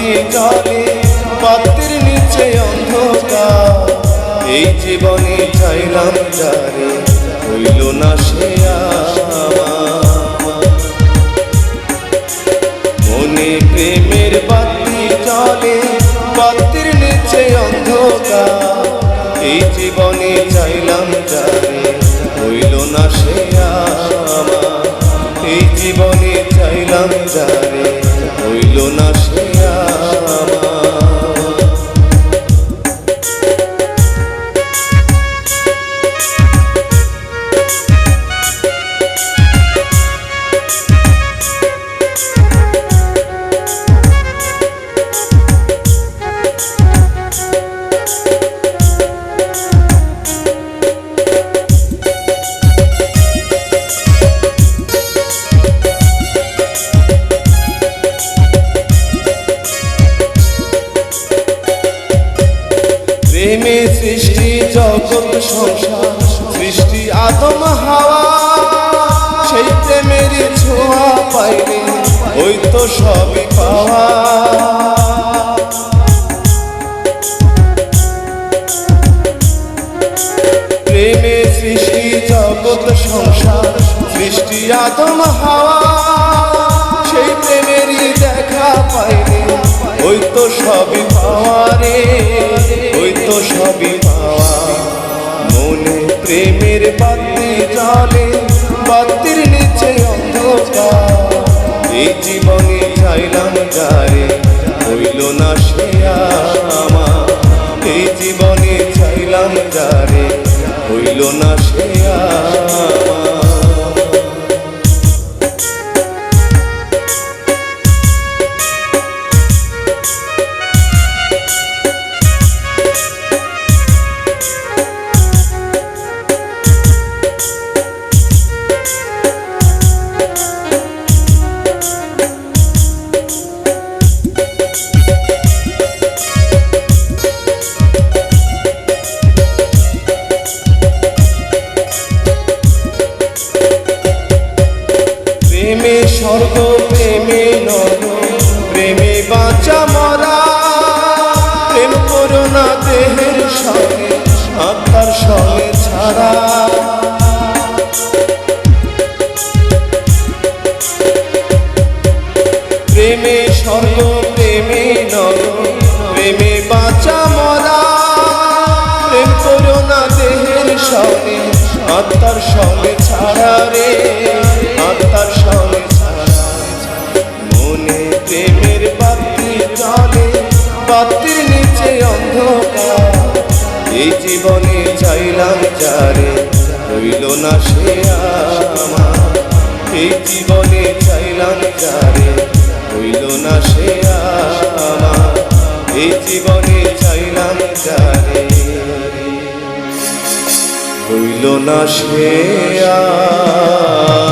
বাতি জলে বাতির নিচে অন্ধকার। এই জীবনে চাইলাম যারে হইল না সে আমার। মনে প্রেমের বাতি জলে বাতির নিচে অন্ধকার। এই জীবনে চাইলাম যারে হইল না সে আমার। এই জীবনে চাইলাম যারে হইল না সে আমার। প্রেমে সৃষ্টি জগৎ সংসার, সৃষ্টি আদম হাওয়া। সেই প্রেমের ছোঁয়া পাইলে ওই তো সবই পাওয়া। প্রেমে সৃষ্টি জগৎ সংসার, সৃষ্টি আদম হাওয়া। সেই প্রেমেরই দেখা পাইলে ওই তো সবই পাওয়া রে, ওই তো সবই পাওয়া। মনে প্রেমের বাতি জলে বাতির নিচে অন্ধকার। এই জীবনে চাইলাম যারে হইল না সে আমার। এই জীবনে চাইলাম যারে হইল না সে আমার। প্রেমে স্বর্গ প্রেমে নর, প্রেমে বাঁচা মরা। প্রেম করো না দেহের সঙ্গে আত্মার সঙ্গে ছাড়া। প্রেমে স্বর্গ প্রেমে নর, প্রেমে বাঁচা মরা। প্রেম করো না দেহের সঙ্গে আত্মার সঙ্গে ছাড়া রে, আত্মার সঙ্গে ছাড়া। মনে প্রেমের বাতি জলে বাতির নিচে অন্ধকার। এই জীবনে চাইলাম যারে হইল না সে আমার। এই জীবনে চাইলাম যারে হইল না সে আমার। এই জীবনে চাইলাম যারে হইল না সে আমার।